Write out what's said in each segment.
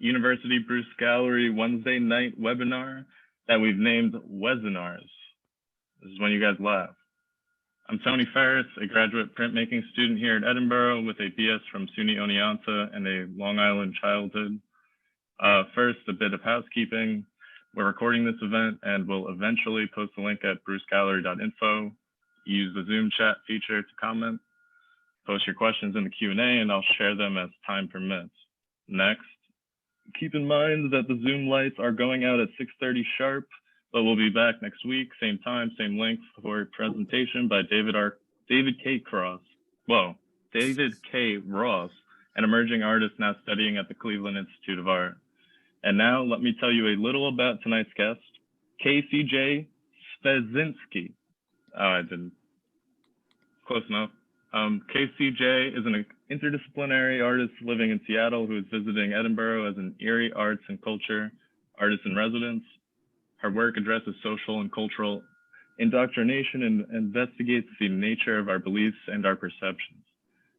University Bruce Gallery Wednesday night webinar that we've named Webinars. This is when you guys laugh. I'm Tony Ferris, a graduate printmaking student here at Edinburgh with a BS from SUNY Oneonta and a Long Island childhood. First, a bit of housekeeping. We're recording this event and will eventually post a link at brucegallery.info. Use the Zoom chat feature to comment. Post your questions in the Q&A and I'll share them as time permits. Next, keep in mind that the Zoom lights are going out at 6:30 sharp, but we'll be back next week, same time, same length, for a presentation by David K. Ross, an emerging artist now studying at the Cleveland Institute of Art. And now let me tell you a little about tonight's guest, KCJ Szwedzinski. Oh, I didn't. Close enough. KCJ is an interdisciplinary artist living in Seattle who is visiting Edinburgh as an ERIE arts and culture artist in residence. Her work addresses social and cultural indoctrination and investigates the nature of our beliefs and our perceptions.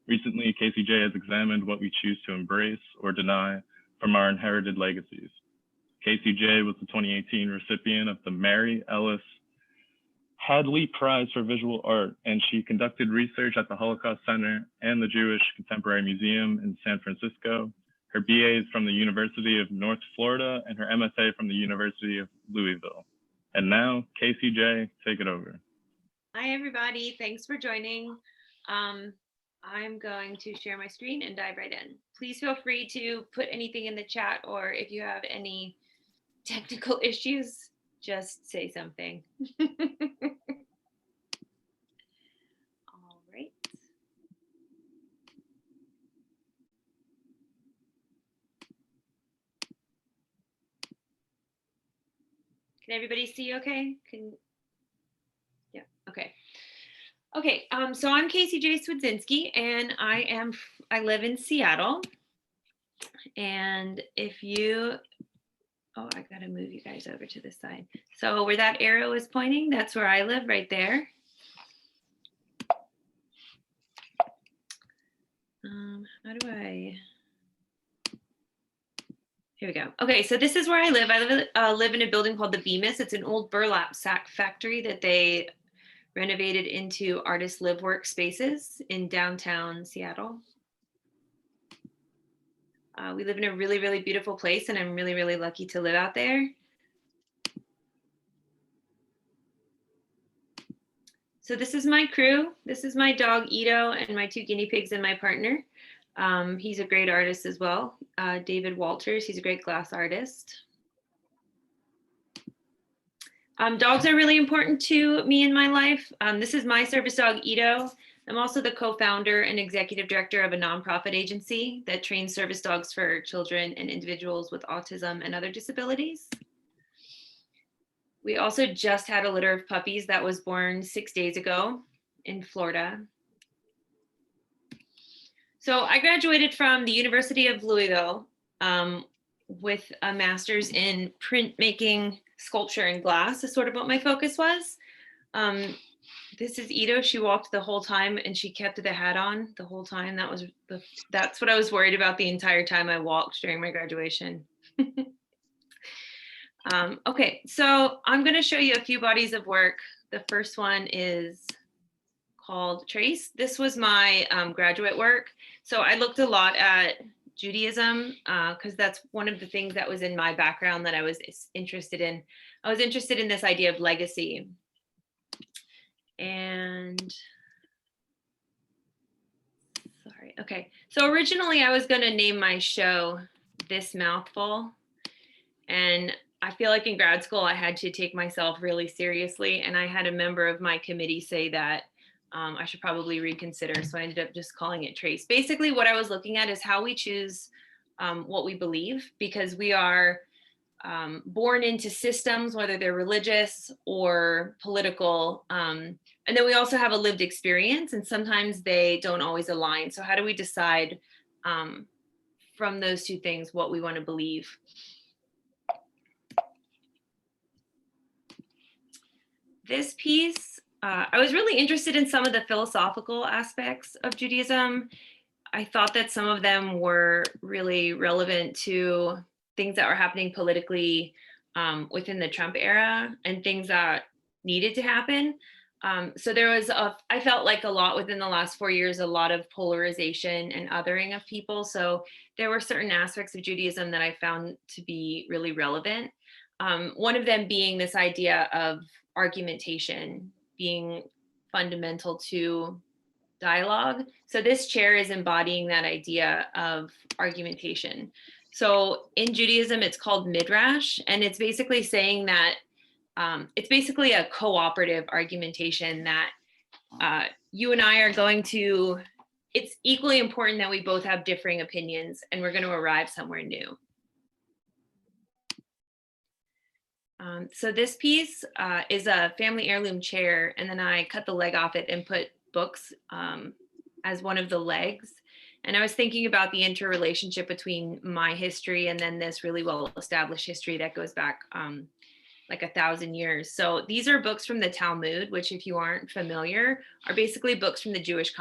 Recently, KCJ has examined what we choose to embrace or deny from our inherited legacies. KCJ was the 2018 recipient of the Mary Ellis Hadley Prize for Visual Art, and she conducted research at the Holocaust Center and the Jewish Contemporary Museum in San Francisco. Her BA is from the University of North Florida and her MFA from the University of Louisville. And now, KCJ, take it over. Hi, everybody. Thanks for joining. I'm going to share my screen and dive right in. Please feel free to put anything in the chat, or if you have any technical issues, just say something. All right. Can everybody see okay? Yeah, okay. Okay, so I'm KCJ Szwedzinski and I live in Seattle. And if you, oh, I gotta move you guys over to this side. So where that arrow is pointing, that's where I live, right there. How do I, here we go. Okay, so this is where I live. I live in a building called the bellevES. It's an old burlap sack factory that they renovated into artist live work spaces in downtown Seattle. We live in a really, really beautiful place, and I'm really, really lucky to live out there. So this is my crew. This is my dog, Ito, and my two guinea pigs and my partner. He's a great artist as well. David Walters, he's a great glass artist. Dogs are really important to me in my life. This is my service dog, Ito. I'm also the co-founder and executive director of a nonprofit agency that trains service dogs for children and individuals with autism and other disabilities. We also just had a litter of puppies that was born 6 days ago in Florida. So I graduated from the University of Louisville with a master's in printmaking, sculpture, and glass is sort of what my focus was. This is Ito. She walked the whole time and she kept the hat on the whole time. That's what I was worried about the entire time I walked during my graduation. Okay, so I'm going to show you a few bodies of work. The first one is called Trace. This was my graduate work. So I looked a lot at Judaism because that's one of the things that was in my background that I was interested in. I was interested in this idea of legacy. And sorry, okay. So originally I was going to name my show This Mouthful. And I feel like in grad school I had to take myself really seriously. And I had a member of my committee say that I should probably reconsider. So I ended up just calling it Trace. Basically what I was looking at is how we choose what we believe, because we are born into systems, whether they're religious or political. And then we also have a lived experience, and sometimes they don't always align. So how do we decide from those two things what we want to believe? This piece, I was really interested in some of the philosophical aspects of Judaism. I thought that some of them were really relevant to things that were happening politically within the Trump era and things that needed to happen. So there was I felt like a lot within the last 4 years, a lot of polarization and othering of people. So there were certain aspects of Judaism that I found to be really relevant. One of them being this idea of argumentation being fundamental to dialogue. So this chair is embodying that idea of argumentation. So in Judaism, it's called midrash, and it's basically saying that it's basically a cooperative argumentation that you and I are going to, it's equally important that we both have differing opinions and we're going to arrive somewhere new. So this piece is a family heirloom chair, and then I cut the leg off it and put books as one of the legs. And I was thinking about the interrelationship between my history and then this really well-established history that goes back like 1,000 years. So these are books from the Talmud, which if you aren't familiar, are basically books from the Jewish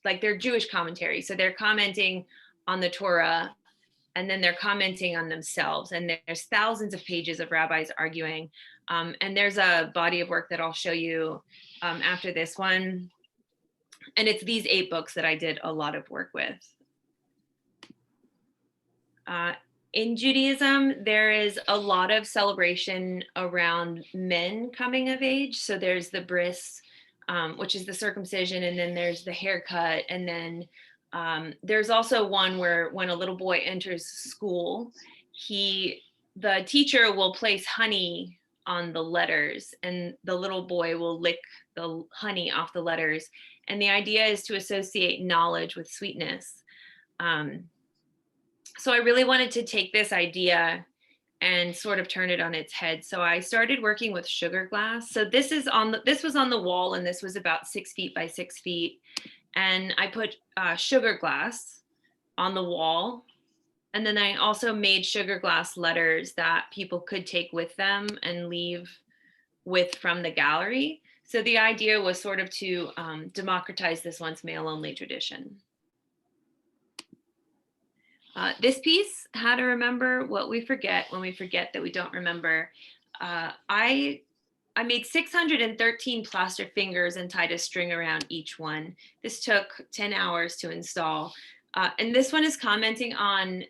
like they're Jewish commentary. So they're commenting on the Torah, and then they're commenting on themselves. And there's thousands of pages of rabbis arguing. And there's a body of work that I'll show you after this one. And it's these 8 books that I did a lot of work with. In Judaism, there is a lot of celebration around men coming of age. So there's the bris, which is the circumcision, and then there's the haircut, and then there's also one where when a little boy enters school, the teacher will place honey on the letters, and the little boy will lick the honey off the letters. And the idea is to associate knowledge with sweetness. So I really wanted to take this idea and sort of turn it on its head. So I started working with sugar glass. So this was on the wall, and this was about 6 feet by 6 feet. And I put sugar glass on the wall. And then I also made sugar glass letters that people could take with them and leave with from the gallery. So the idea was sort of to democratize this once male only tradition. This piece, How to Remember What We Forget When We Forget That We Don't Remember. I made 613 plaster fingers and tied a string around each one. This took 10 hours to install. And this one is commenting on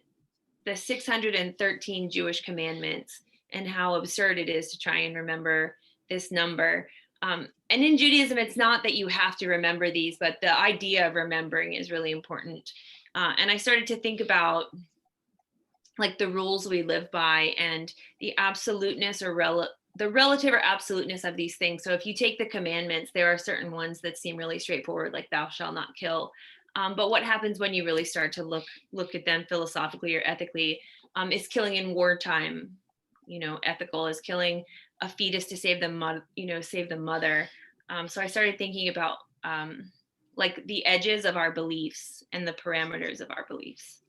the 613 Jewish commandments and how absurd it is to try and remember this number. And in Judaism, it's not that you have to remember these, but the idea of remembering is really important. And I started to think about like the rules we live by and the absoluteness or the relative or absoluteness of these things. So if you take the commandments, there are certain ones that seem really straightforward, like thou shalt not kill. But what happens when you really start to look at them philosophically or ethically? Is killing in wartime, ethical? Is killing a fetus to save the mother? So I started thinking about like the edges of our beliefs and the parameters of our beliefs.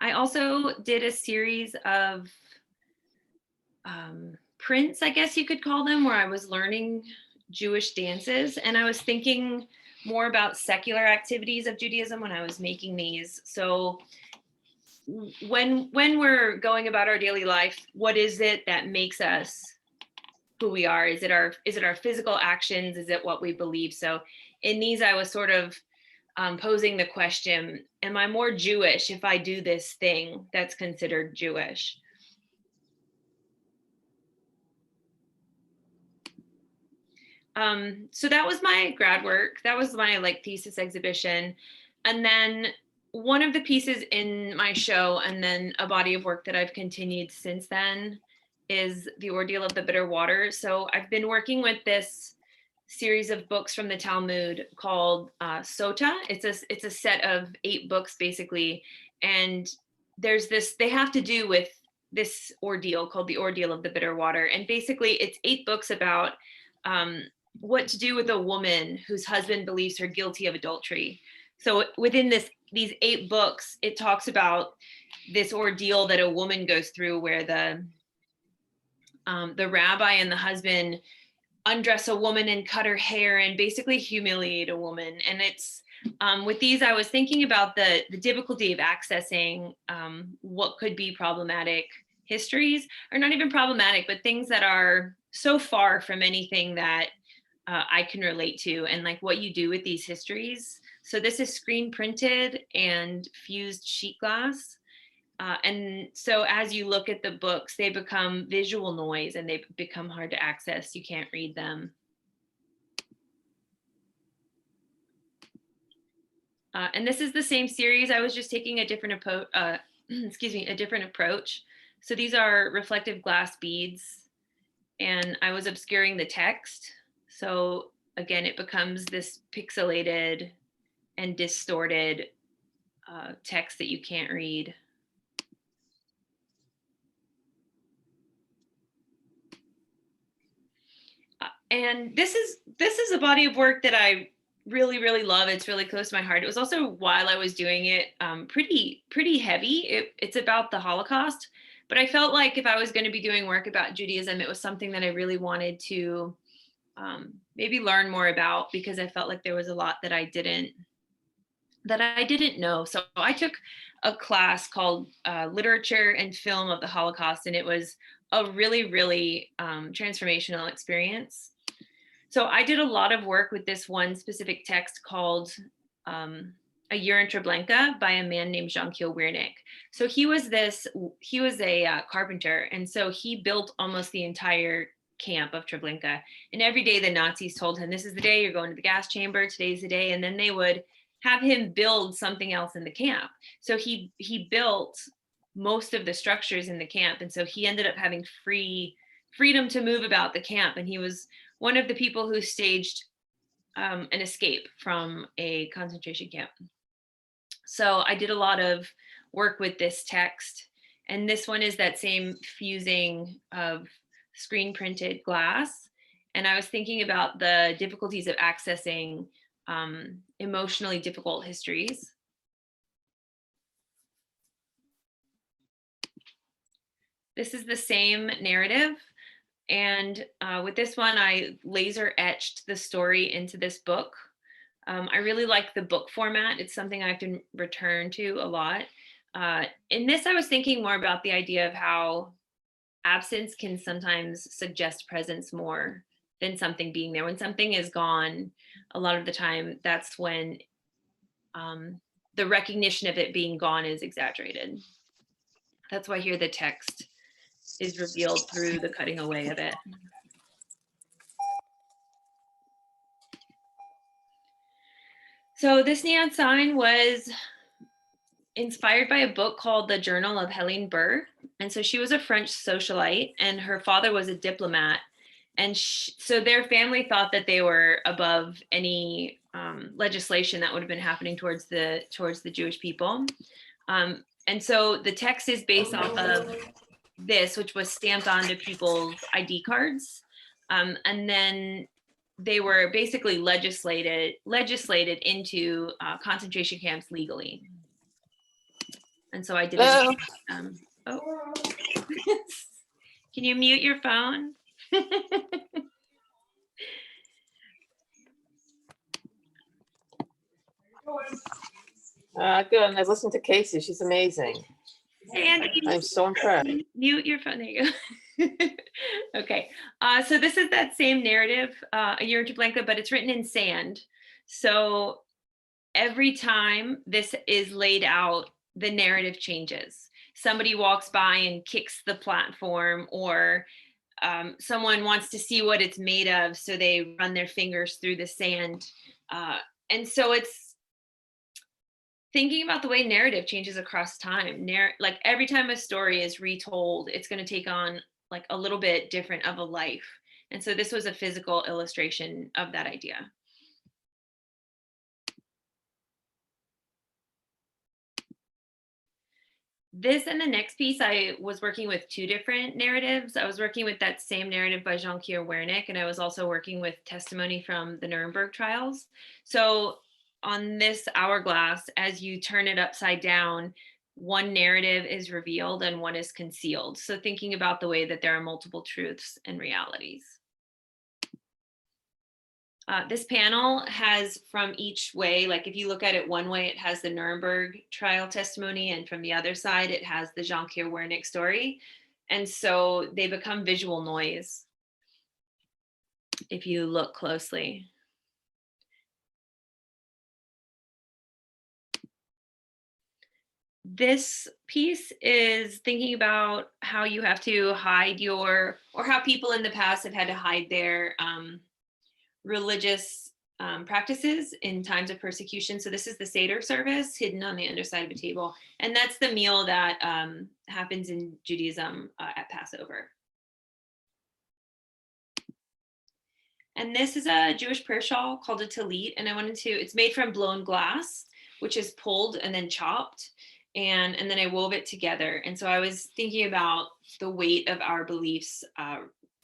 I also did a series of prints, I guess you could call them, where I was learning Jewish dances. And I was thinking more about secular activities of Judaism when I was making these. So when we're going about our daily life, what is it that makes us who we are? Is it our physical actions? Is it what we believe? So in these, I was sort of posing the question, am I more Jewish if I do this thing that's considered Jewish? So that was my grad work. That was my thesis exhibition. And then one of the pieces in my show, and then a body of work that I've continued since then, is The Ordeal of the Bitter Water. So I've been working with this series of books from the Talmud called Sota. It's a set of 8 books basically. And they have to do with this ordeal called The Ordeal of the Bitter Water. And basically it's 8 books about what to do with a woman whose husband believes her guilty of adultery. So within these 8 books, it talks about this ordeal that a woman goes through where the rabbi and the husband undress a woman and cut her hair and basically humiliate a woman. And it's With these, I was thinking about the difficulty of accessing what could be problematic histories, or not even problematic, but things that are so far from anything that I can relate to, and like what you do with these histories. So this is screen printed and fused sheet glass. And so as you look at the books, they become visual noise and they become hard to access. You can't read them. And this is the same series. I was just taking a different approach. A different approach. So these are reflective glass beads, and I was obscuring the text. So again, it becomes this pixelated and distorted text that you can't read. And this is a body of work that I really love. It's really close to my heart. It was also, while I was doing it, pretty heavy. It's about the Holocaust, but I felt like if I was going to be doing work about Judaism, it was something that I really wanted to maybe learn more about, because I felt like there was a lot that I didn't know. So I took a class called Literature and Film of the Holocaust, and it was a really transformational experience. So I did a lot of work with this one specific text called A Year in Treblinka by a man named Jean-Kiel Wiernik. So he was a carpenter, and so he built almost the entire camp of Treblinka. And every day the Nazis told him, this is the day you're going to the gas chamber, today's the day. And then they would have him build something else in the camp. So he built most of the structures in the camp. And so he ended up having freedom to move about the camp. And he was one of the people who staged an escape from a concentration camp. So I did a lot of work with this text. And this one is that same fusing of screen printed glass. And I was thinking about the difficulties of accessing emotionally difficult histories. This is the same narrative. And with this one, I laser etched the story into this book. I really like the book format. It's something I have to return to a lot. In this, I was thinking more about the idea of how absence can sometimes suggest presence more than something being there. When something is gone, a lot of the time, that's when the recognition of it being gone is exaggerated. That's why here the text is revealed through the cutting away of it. So this neon sign was inspired by a book called The Journal of Helene Burr. And so she was a French socialite, and her father was a diplomat. And so their family thought that they were above any legislation that would have been happening towards the Jewish people. And so the text is based off of this, which was stamped onto people's ID cards. And then they were basically legislated into concentration camps legally. And so I did it. Oh, can you mute your phone? Good. And I've listened to Casey. She's amazing. Hey, Andy, I'm so impressed. mute your phone. There you go. Okay. So this is that same narrative, A Year in Treblinka, but it's written in sand. So every time this is laid out, the narrative changes. Somebody walks by and kicks the platform, or someone wants to see what it's made of, so they run their fingers through the sand. And so it's thinking about the way narrative changes across time. Like every time a story is retold, it's going to take on like a little bit different of a life. And so this was a physical illustration of that idea. This and the next piece, I was working with two different narratives. I was working with that same narrative by Jean-Kiel Wiernik, and I was also working with testimony from the Nuremberg trials. So on this hourglass, as you turn it upside down, one narrative is revealed and one is concealed. So thinking about the way that there are multiple truths and realities. This panel has from each way, like if you look at it one way, it has the Nuremberg trial testimony, and from the other side, it has the Jean-Pierre Wernick story. And so they become visual noise if you look closely. This piece is thinking about how you have to hide or how people in the past have had to hide their religious practices in times of persecution. So this is the Seder service hidden on the underside of a table. And that's the meal that happens in Judaism at Passover. And this is a Jewish prayer shawl called a talit. And it's made from blown glass, which is pulled and then chopped. And then I wove it together. And so I was thinking about the weight of our beliefs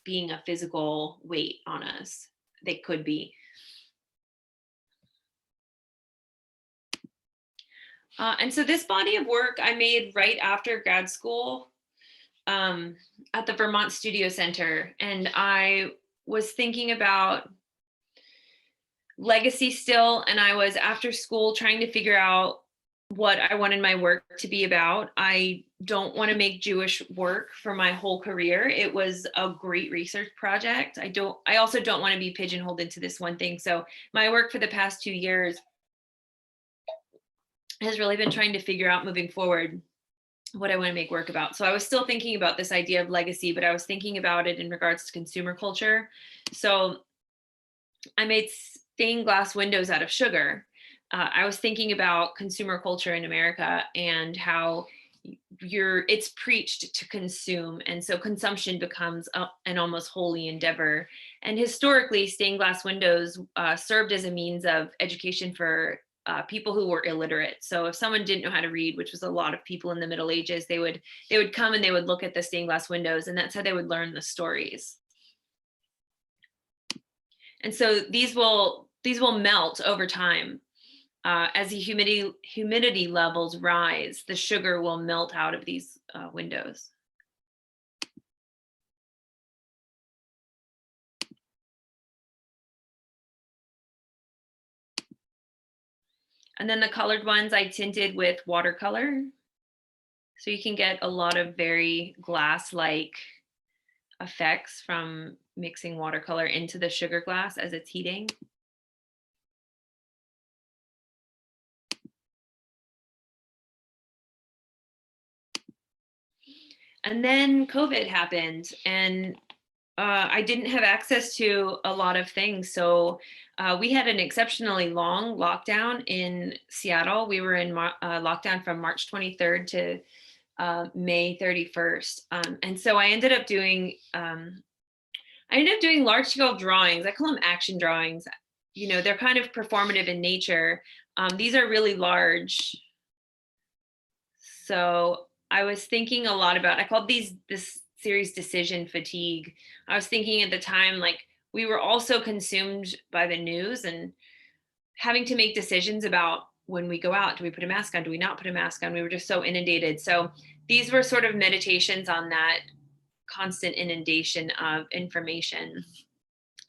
being a physical weight on us. They could be. And so this body of work I made right after grad school at the Vermont Studio Center. And I was thinking about legacy still. And I was after school trying to figure out what I wanted my work to be about. I don't want to make Jewish work for my whole career. It was a great research project. I also don't want to be pigeonholed into this one thing. So my work for the past 2 years has really been trying to figure out moving forward what I want to make work about. So I was still thinking about this idea of legacy, but I was thinking about it in regards to consumer culture. So I made stained glass windows out of sugar. I was thinking about consumer culture in America and how it's preached to consume. And so consumption becomes an almost holy endeavor. And historically, stained glass windows served as a means of education for people who were illiterate. So if someone didn't know how to read, which was a lot of people in the Middle Ages, they would come and they would look at the stained glass windows, and that's how they would learn the stories. And so these will melt over time. As the humidity levels rise, the sugar will melt out of these windows. And then the colored ones I tinted with watercolor. So you can get a lot of very glass-like effects from mixing watercolor into the sugar glass as it's heating. And then COVID happened, and I didn't have access to a lot of things. So we had an exceptionally long lockdown in Seattle. We were in lockdown from March 23rd to May 31st. And so I ended up doing large scale drawings. I call them action drawings. You know, they're kind of performative in nature. These are really large. So I was thinking a lot about, I called this series decision fatigue. I was thinking at the time, like, we were also consumed by the news and having to make decisions about when we go out, do we put a mask on? Do we not put a mask on? We were just so inundated. So these were sort of meditations on that constant inundation of information,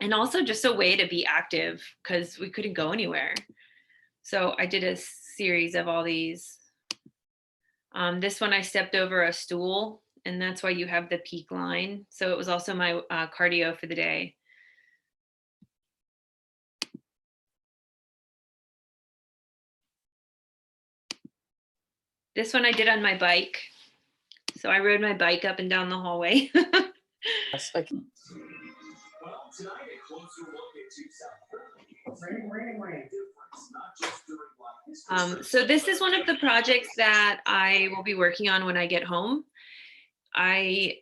and also just a way to be active because we couldn't go anywhere. So I did a series of all these. This one I stepped over a stool, and that's why you have the peak line. So it was also my cardio for the day. This one I did on my bike. So I rode my bike up and down the hallway. Yes, like, So this is one of the projects that I will be working on when I get home. I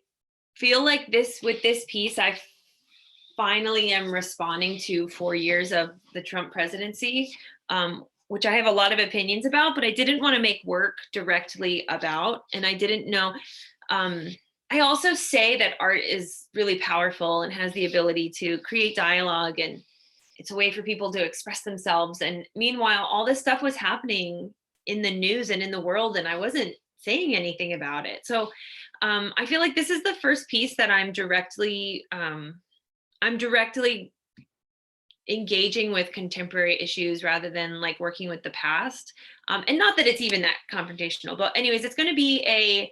feel like with this piece, I finally am responding to 4 years of the Trump presidency, which I have a lot of opinions about, but I didn't want to make work directly about, and I didn't know. I also say that art is really powerful and has the ability to create dialogue, and it's a way for people to express themselves. And meanwhile, all this stuff was happening in the news and in the world, and I wasn't saying anything about it. So I feel like this is the first piece that I'm directly engaging with contemporary issues rather than like working with the past. And not that it's even that confrontational, but anyways, it's going to be a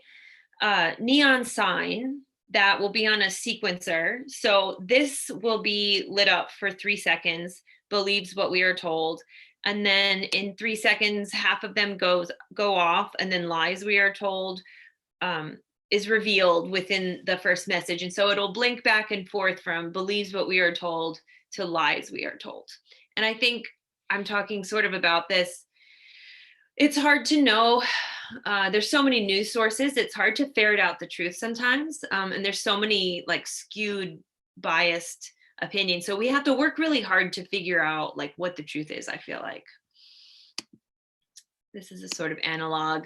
neon sign that will be on a sequencer. So this will be lit up for 3 seconds, believes what we are told. And then in 3 seconds, half of them go off, and then lies we are told is revealed within the first message. And so it'll blink back and forth from believes what we are told to lies we are told. And I think I'm talking sort of about this. It's hard to know. There's so many news sources. It's hard to ferret out the truth sometimes. And there's so many like skewed, biased opinions. So we have to work really hard to figure out like what the truth is, I feel like. This is a sort of analog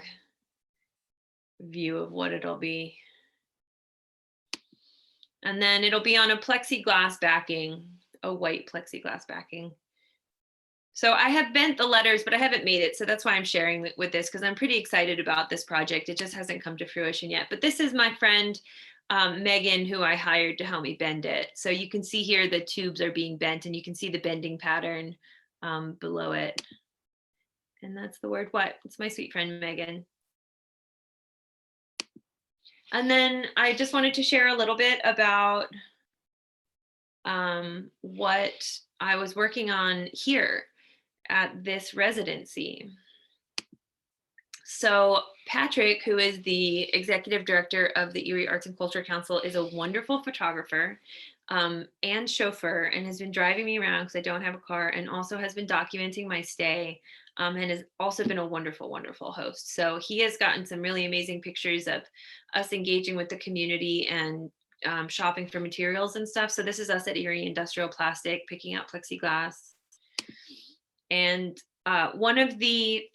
view of what it'll be. And then it'll be on a plexiglass backing, a white plexiglass backing. So I have bent the letters, but I haven't made it. So that's why I'm sharing with this, because I'm pretty excited about this project. It just hasn't come to fruition yet. But this is my friend, Megan, who I hired to help me bend it. So you can see here the tubes are being bent, and you can see the bending pattern below it. And that's the word what? It's my sweet friend, Megan. And then I just wanted to share a little bit about what I was working on here at this residency. So Patrick, who is the executive director of the ERIE Arts and Culture Council, is a wonderful photographer and chauffeur, and has been driving me around because I don't have a car, and also has been documenting my stay, and has also been a wonderful, wonderful host. So he has gotten some really amazing pictures of us engaging with the community and shopping for materials and stuff. So this is us at ERIE Industrial Plastic, picking out plexiglass. And one of the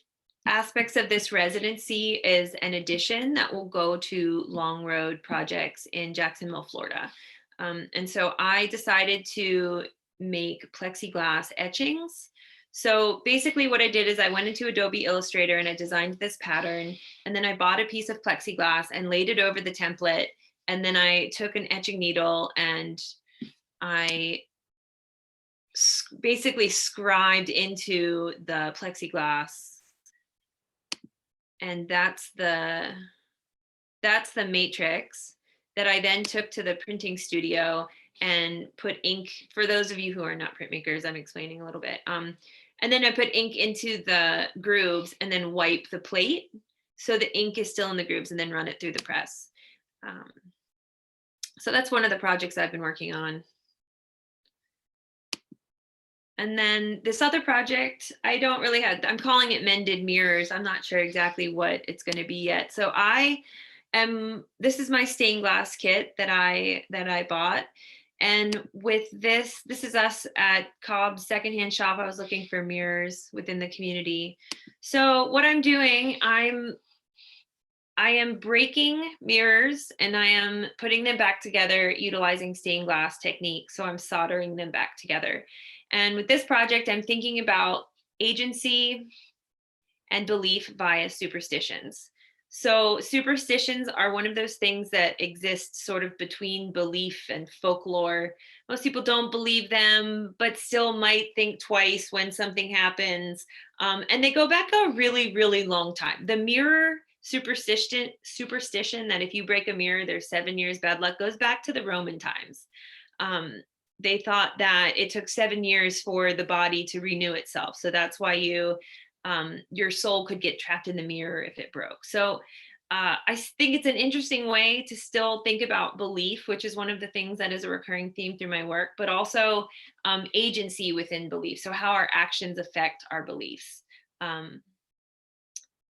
aspects of this residency is an addition that will go to Long Road Projects in Jacksonville, Florida. And so I decided to make plexiglass etchings. So basically what I did is I went into Adobe Illustrator and I designed this pattern, and then I bought a piece of plexiglass and laid it over the template. And then I took an etching needle and I basically scribed into the plexiglass. And that's the matrix that I then took to the printing studio and put ink. For those of you who are not printmakers, I'm explaining a little bit. And then I put ink into the grooves and then wipe the plate so the ink is still in the grooves, and then run it through the press. So that's one of the projects I've been working on. And then this other project, I don't really have, I'm calling it Mended Mirrors. I'm not sure exactly what it's going to be yet. So this is my stained glass kit that I bought. And with this is us at Cobb's secondhand shop. I was looking for mirrors within the community. So what I'm doing, I am breaking mirrors and I am putting them back together utilizing stained glass technique. So I'm soldering them back together. And with this project, I'm thinking about agency and belief via superstitions. So superstitions are one of those things that exist sort of between belief and folklore. Most people don't believe them, but still might think twice when something happens. And they go back a really, really long time. The mirror superstition that if you break a mirror, there's 7 years bad luck, goes back to the Roman times. They thought that it took 7 years for the body to renew itself. So that's why your soul could get trapped in the mirror if it broke. So I think it's an interesting way to still think about belief, which is one of the things that is a recurring theme through my work, but also agency within belief. So how our actions affect our beliefs.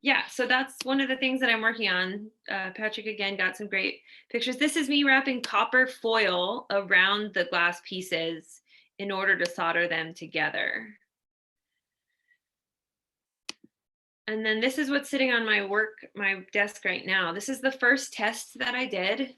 Yeah, so that's one of the things that I'm working on. Patrick, again, got some great pictures. This is me wrapping copper foil around the glass pieces in order to solder them together. And then this is what's sitting on my desk right now. This is the first test that I did.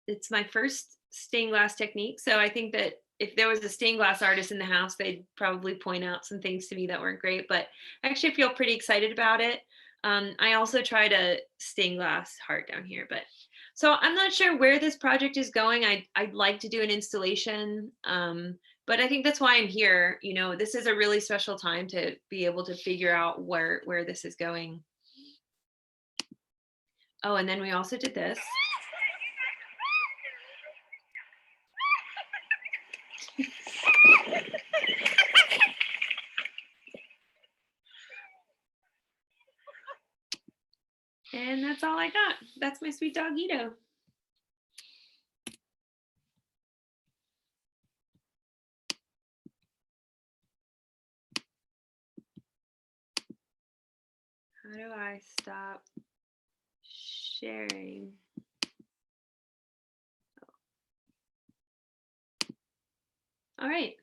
It's my first stained glass technique. So I think that if there was a stained glass artist in the house, they'd probably point out some things to me that weren't great, but I actually feel pretty excited about it. I also tried a stained glass heart down here, but so I'm not sure where this project is going. I'd like to do an installation but I think that's why I'm here. This is a really special time to be able to figure out where this is going. Oh, and then we also did this. And that's all I got. That's my sweet dog, Ito. How do I stop sharing? All right.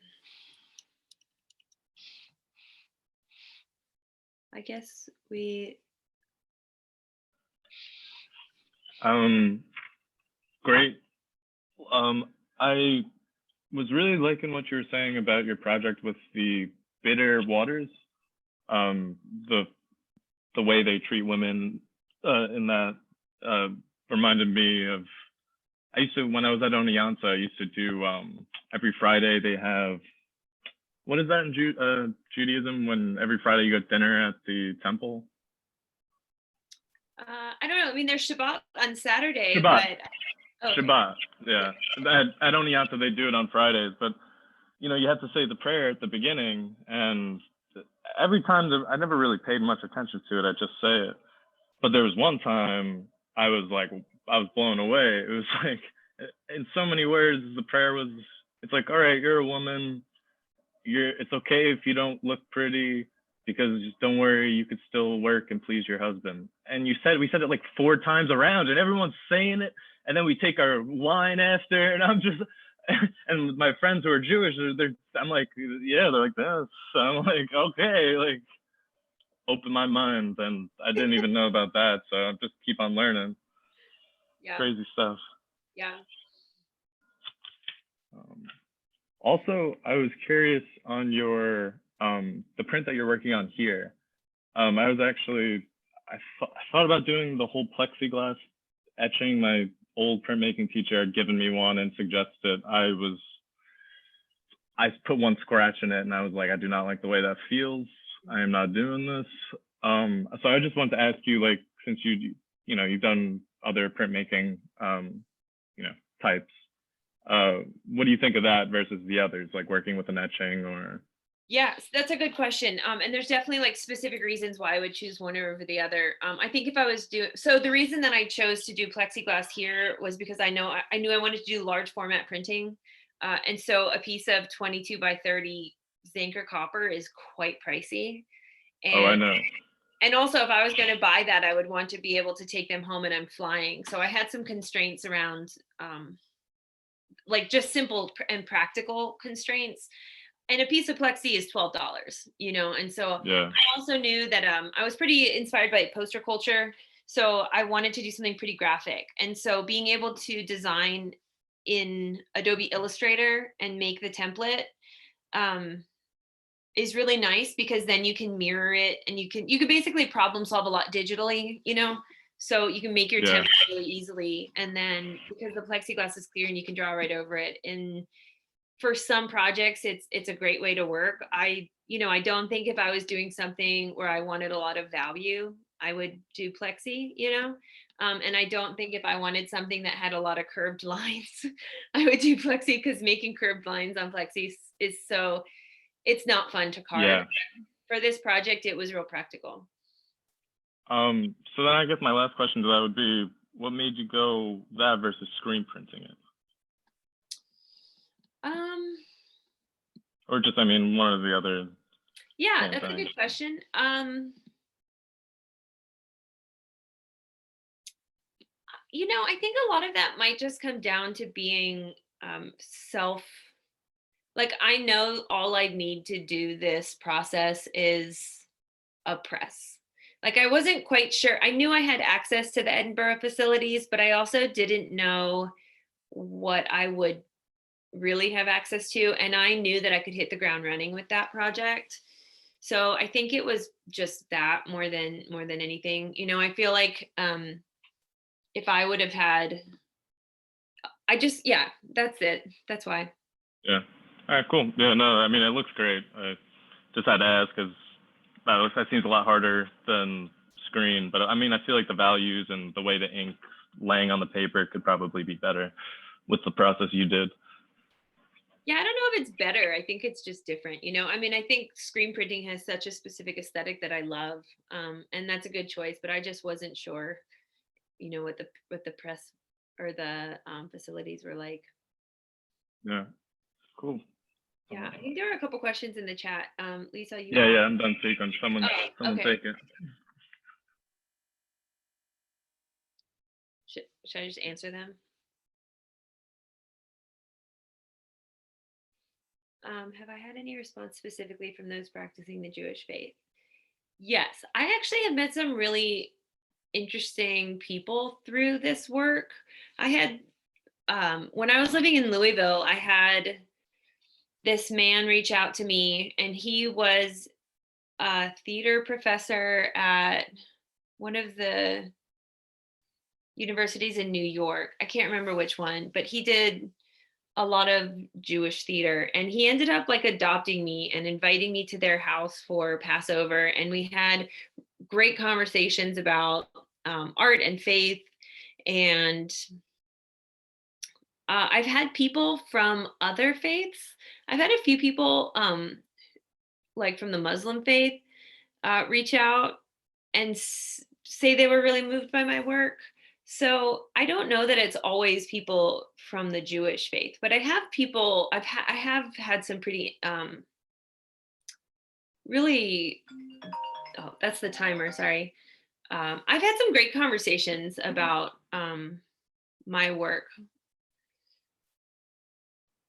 I guess we. Great. I was really liking what you were saying about your project with the bitter waters. The way they treat women in that reminded me of, I used to, when I was at Oneonta, I used to do every Friday they have, what is that in Judaism, when every Friday you get dinner at the temple? I don't know. I mean, there's Shabbat on Saturday, Shabbat. but okay. Shabbat, yeah. At Oneonta they do it on Fridays, but you have to say the prayer at the beginning, and every time I never really paid much attention to it. I just say it. But there was one time I was blown away. It was like, in so many words, the prayer was, it's like, all right, you're a woman. It's okay if you don't look pretty, because just don't worry, you could still work and please your husband. And we said it like 4 times around, and everyone's saying it. And then we take our wine after, and I'm just, and my friends who are Jewish, I'm like, yeah, they're like this. So I'm like, okay, like, open my mind. And I didn't even know about that. So I just keep on learning. Yeah. Crazy stuff. Yeah. Also, I was curious on your, the print that you're working on here. I thought about doing the whole plexiglass etching. My old printmaking teacher had given me one and suggested. I put one scratch in it, and I was like, I do not like the way that feels. I am not doing this. So I just wanted to ask you, like, since you've done other printmaking, types, what do you think of that versus the others, like working with an etching or? Yes, that's a good question. And there's definitely like specific reasons why I would choose one over the other. I think if I was so the reason that I chose to do plexiglass here was because I knew I wanted to do large format printing. And so a piece of 22 by 30 zinc or copper is quite pricey. And, I know. And also, if I was going to buy that, I would want to be able to take them home, and I'm flying. So I had some constraints around like just simple and practical constraints. And a piece of plexi is $12, and so yeah. I also knew that I was pretty inspired by poster culture. So I wanted to do something pretty graphic. And so being able to design in Adobe Illustrator and make the template is really nice, because then you can mirror it, and you can basically problem solve a lot digitally, so you can make your template really easily. And then because the plexiglass is clear and you can draw right over it, and for some projects it's a great way to work. I don't think if I was doing something where I wanted a lot of value, I would do plexi, and I don't think if I wanted something that had a lot of curved lines, I would do plexi, because making curved lines on plexi is so, it's not fun to carve. Yeah. For this project, it was real practical. So then I guess my last question to that would be, what made you go that versus screen printing it? Or just, one of the other. Yeah, that's a good question. I think a lot of that might just come down to being like, I know all I need to do this process is a press. Like, I wasn't quite sure. I knew I had access to the Edinburgh facilities, but I also didn't know what I would really have access to. And I knew that I could hit the ground running with that project. So I think it was just that more than anything. I feel like if I would have had, that's it. That's why. Yeah. All right, cool. Yeah, no, I mean, it looks great. I just had to ask because that seems a lot harder than screen. But I mean, I feel like the values and the way the ink laying on the paper could probably be better with the process you did. Yeah, I don't know if it's better. I think it's just different. I mean, I think screen printing has such a specific aesthetic that I love, and that's a good choice. But I just wasn't sure, what the press or the facilities were like. Yeah, cool. Yeah, I think there are a couple questions in the chat. Lisa, you. Yeah, I'm done speaking. Someone Oh, okay. take it. Should I just answer them? Have I had any response specifically from those practicing the Jewish faith? Yes, I actually have met some really interesting people through this work. I had, when I was living in Louisville, I had this man reach out to me, and he was a theater professor at one of the universities in New York. I can't remember which one, but he did a lot of Jewish theater, and he ended up like adopting me and inviting me to their house for Passover. And we had great conversations about art and faith. And I've had people from other faiths. I've had a few people like from the Muslim faith reach out and say they were really moved by my work. So I don't know that it's always people from the Jewish faith, but I have people. I have had some pretty really. Oh, that's the timer. Sorry. I've had some great conversations about my work.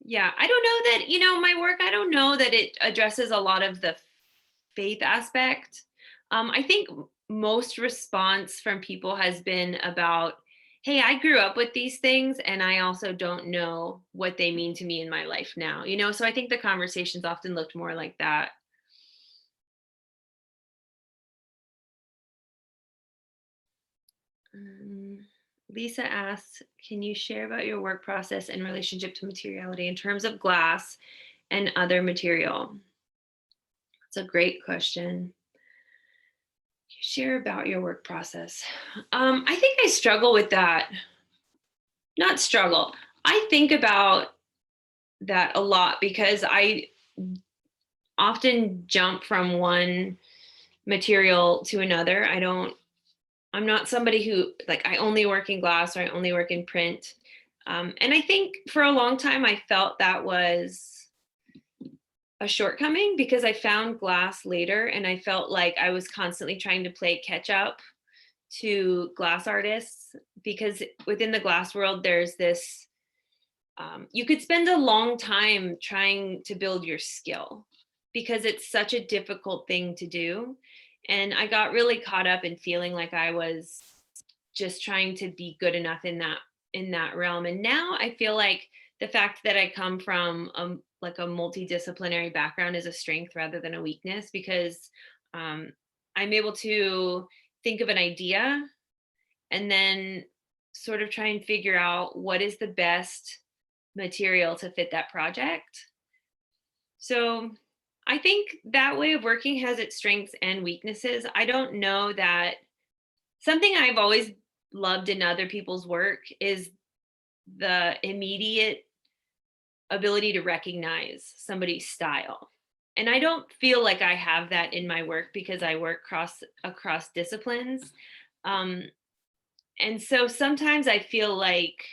Yeah, I don't know that, my work, I don't know that it addresses a lot of the faith aspect. I think most response from people has been about, hey, I grew up with these things and I also don't know what they mean to me in my life now, so I think the conversations often looked more like that. Lisa asks, can you share about your work process in relationship to materiality in terms of glass and other material? It's a great question. Share about your work process. I think I struggle with that. Not struggle. I think about that a lot because I often jump from one material to another. I'm not somebody who I only work in glass or I only work in print. And I think for a long time I felt that was a shortcoming because I found glass later and I felt like I was constantly trying to play catch up to glass artists because within the glass world, there's this, you could spend a long time trying to build your skill because it's such a difficult thing to do. And I got really caught up in feeling like I was just trying to be good enough in that realm. And now I feel like the fact that I come from a multidisciplinary background is a strength rather than a weakness because I'm able to think of an idea and then sort of try and figure out what is the best material to fit that project. So I think that way of working has its strengths and weaknesses. I don't know that something I've always loved in other people's work is the immediate ability to recognize somebody's style. And I don't feel like I have that in my work because I work across disciplines. And so sometimes I feel like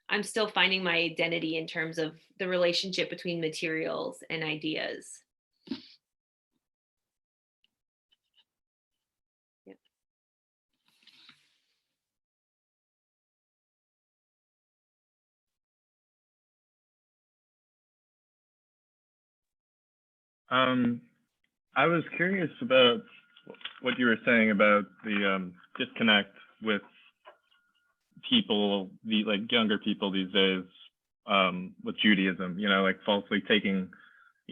I'm still finding my identity in terms of the relationship between materials and ideas. Yeah. I was curious about what you were saying about the disconnect with people, the younger people these days, with Judaism. Falsely taking,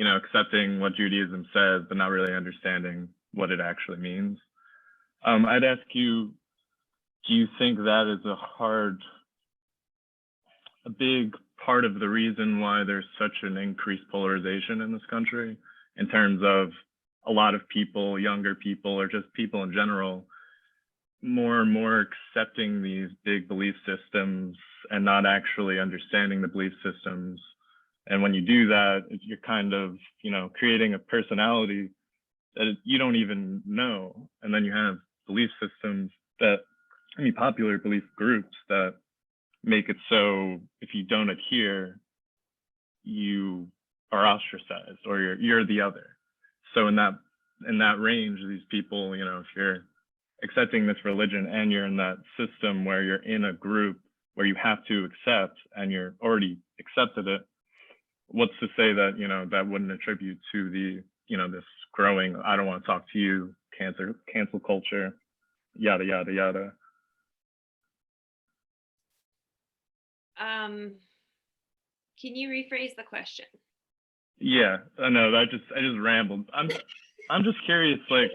accepting what Judaism says, but not really understanding what it actually means. I'd ask you, do you think that is a big part of the reason why there's such an increased polarization in this country in terms of a lot of people, younger people, or just people in general, more and more accepting these big belief systems and not actually understanding the belief systems. And when you do that, you're kind of, creating a personality that you don't even know. And then you have belief systems popular belief groups that make it so if you don't adhere, you are ostracized or you're the other. So in that range, these people, if you're accepting this religion and you're in that system where you're in a group where you have to accept and you're already accepted it, what's to say that, that wouldn't attribute to the, this growing, I don't want to talk to you, cancel culture, yada, yada, yada. Can you rephrase the question? Yeah, I know. I just rambled. I'm just curious, like,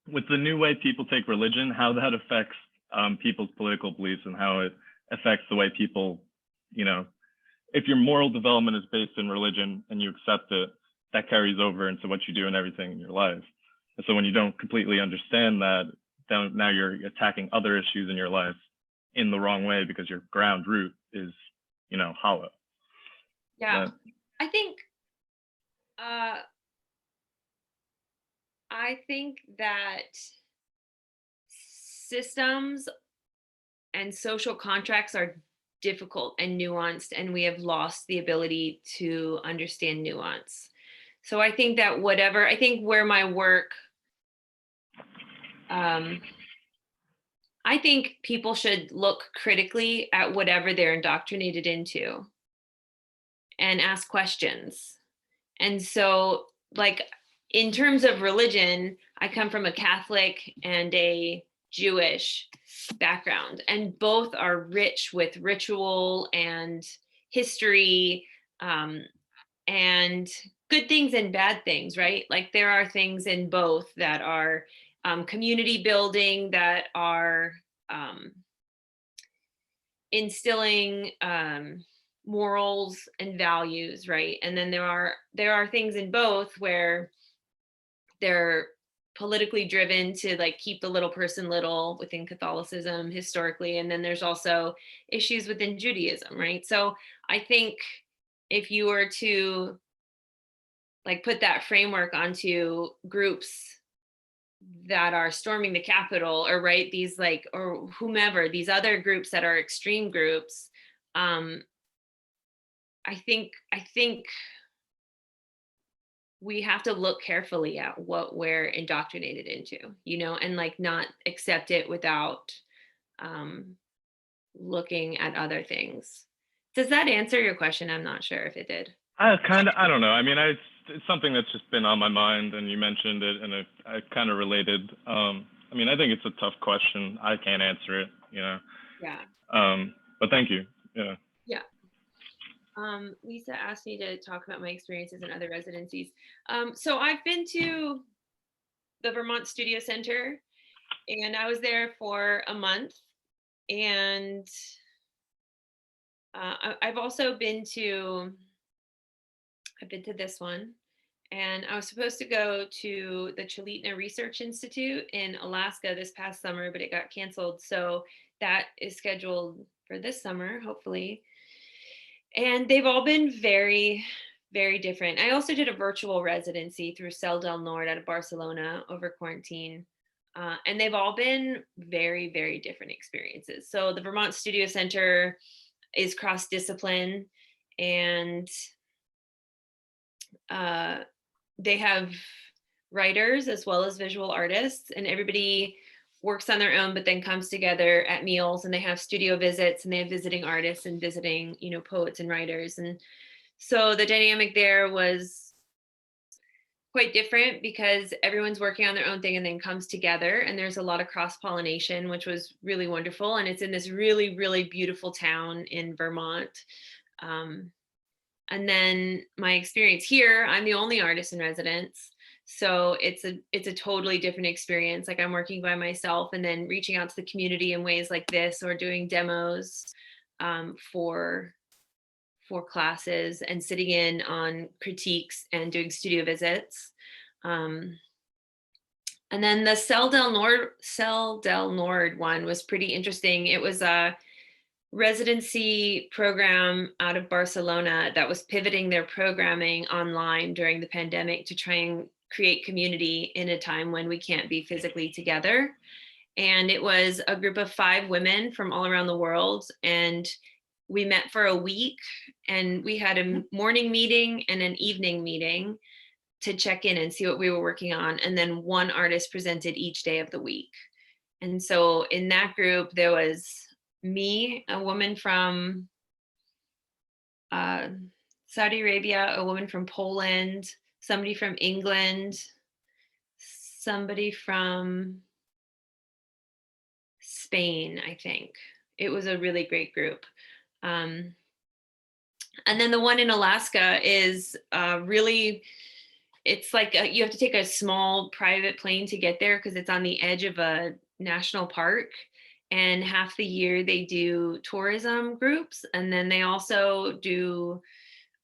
with the new way people take religion, how that affects people's political beliefs and how it affects the way people, if your moral development is based in religion and you accept it, that carries over into what you do and everything in your life. And so when you don't completely understand that, now you're attacking other issues in your life in the wrong way because your ground root is, hollow. Yeah, But, I think that systems and social contracts are difficult and nuanced, and we have lost the ability to understand nuance. So I think that where my work, I think people should look critically at whatever they're indoctrinated into and ask questions. And so, like, in terms of religion, I come from a Catholic and a Jewish background, and both are rich with ritual and history, and good things and bad things, right? Like, there are things in both that are community building, that are instilling morals and values, right? And then there are things in both where they're politically driven to, like, keep the little person little within Catholicism historically. And then there's also issues within Judaism, right? So I think if you were to, like, put that framework onto groups that are storming the Capitol, or right, these, like, or whomever, these other groups that are extreme groups, I think we have to look carefully at what we're indoctrinated into, and, like, not accept it without looking at other things. Does that answer your question? I'm not sure if it did. I don't know. I mean, it's something that's just been on my mind, and you mentioned it, and I kind of related. I mean, I think it's a tough question. I can't answer it, Yeah. But thank you. Yeah. Yeah. Lisa asked me to talk about my experiences in other residencies. So I've been to the Vermont Studio Center, and I was there for a month. And I've also been to this one, and I was supposed to go to the Chalitna Research Institute in Alaska this past summer, but it got canceled. So that is scheduled for this summer, hopefully. And they've all been very, very different. I also did a virtual residency through Cel del Nord out of Barcelona over quarantine. And they've all been very, very different experiences. So the Vermont Studio Center is cross-discipline, and they have writers as well as visual artists, and everybody works on their own, but then comes together at meals, and they have studio visits, and they have visiting artists and visiting, poets and writers. And so the dynamic there was quite different because everyone's working on their own thing and then comes together, and there's a lot of cross-pollination, which was really wonderful. And it's in this really, really beautiful town in Vermont. And then my experience here, I'm the only artist in residence. So it's a totally different experience. Like, I'm working by myself and then reaching out to the community in ways like this, or doing demos for for classes and sitting in on critiques and doing studio visits. And then the Cell del Nord one was pretty interesting. It was a residency program out of Barcelona that was pivoting their programming online during the pandemic to try and create community in a time when we can't be physically together. And it was a group of 5 women from all around the world. And we met for a week, and we had a morning meeting and an evening meeting to check in and see what we were working on. And then one artist presented each day of the week. And so in that group, there was me, a woman from Saudi Arabia, a woman from Poland, somebody from England, somebody from Spain, I think. It was a really great group. And then the one in Alaska is really, it's like you have to take a small private plane to get there because it's on the edge of a national park. And half the year they do tourism groups, and then they also do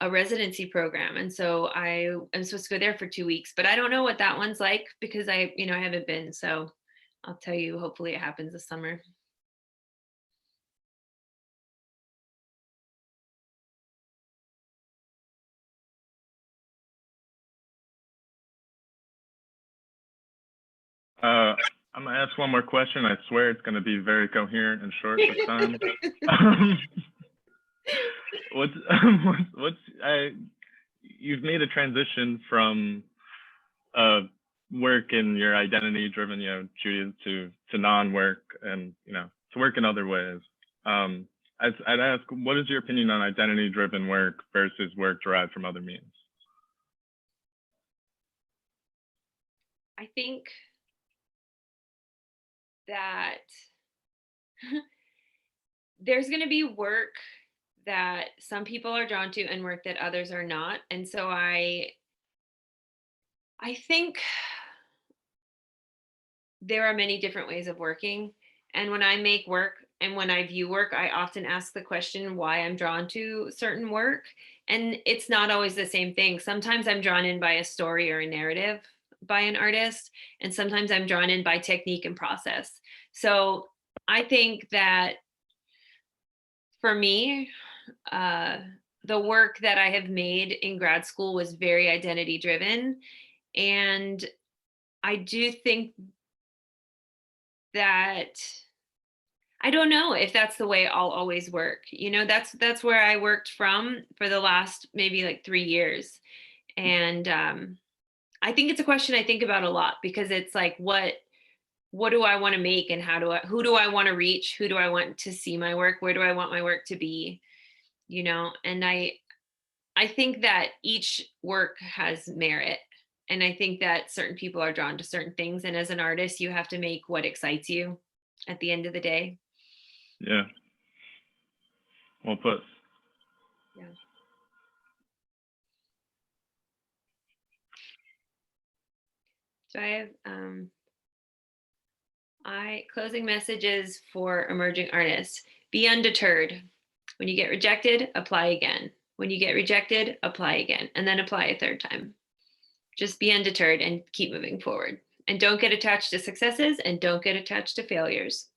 a residency program. And so I am supposed to go there for 2 weeks, but I don't know what that one's like because I haven't been. So I'll tell you, hopefully it happens this summer. I'm gonna ask one more question. I swear it's gonna be very coherent and short this time. You've made a transition from work in your identity-driven, Judaism to non-work and to work in other ways. I'd ask, what is your opinion on identity-driven work versus work derived from other means? I think that there's going to be work that some people are drawn to and work that others are not. And so I think there are many different ways of working. And when I make work and when I view work, I often ask the question why I'm drawn to certain work. And it's not always the same thing. Sometimes I'm drawn in by a story or a narrative by an artist, and sometimes I'm drawn in by technique and process. So I think that for me, the work that I have made in grad school was very identity driven. And I do think that I don't know if that's the way I'll always work. That's where I worked from for the last maybe like 3 years. And I think it's a question I think about a lot because it's like, what do I want to make, and who do I want to reach? Who do I want to see my work? Where do I want my work to be? And I think that each work has merit. And I think that certain people are drawn to certain things. And as an artist, you have to make what excites you at the end of the day. Yeah. Well put. Yeah. So I have closing messages for emerging artists. Be undeterred. When you get rejected, apply again. When you get rejected, apply again, and then apply a 3rd time. Just be undeterred and keep moving forward. And don't get attached to successes and don't get attached to failures.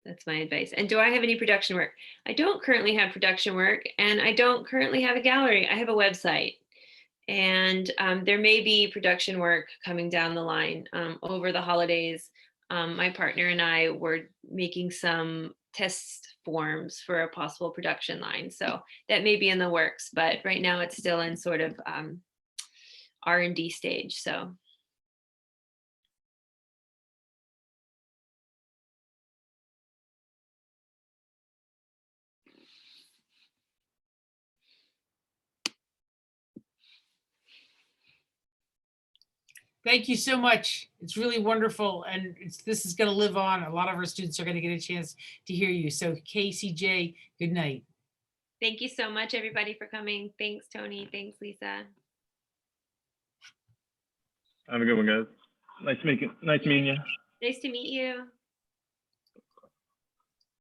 That's my advice. And do I have any production work? I don't currently have production work, and I don't currently have a gallery. I have a website. And there may be production work coming down the line over the holidays. My partner and I were making some test forms for a possible production line. So that may be in the works, but right now it's still in sort of R&D stage. So. Thank you so much. It's really wonderful. And this is going to live on. A lot of our students are going to get a chance to hear you. So KCJ, good night. Thank you so much, everybody, for coming. Thanks, Tony. Thanks, Lisa. Have a good one, guys. Nice meeting you. Nice to meet you.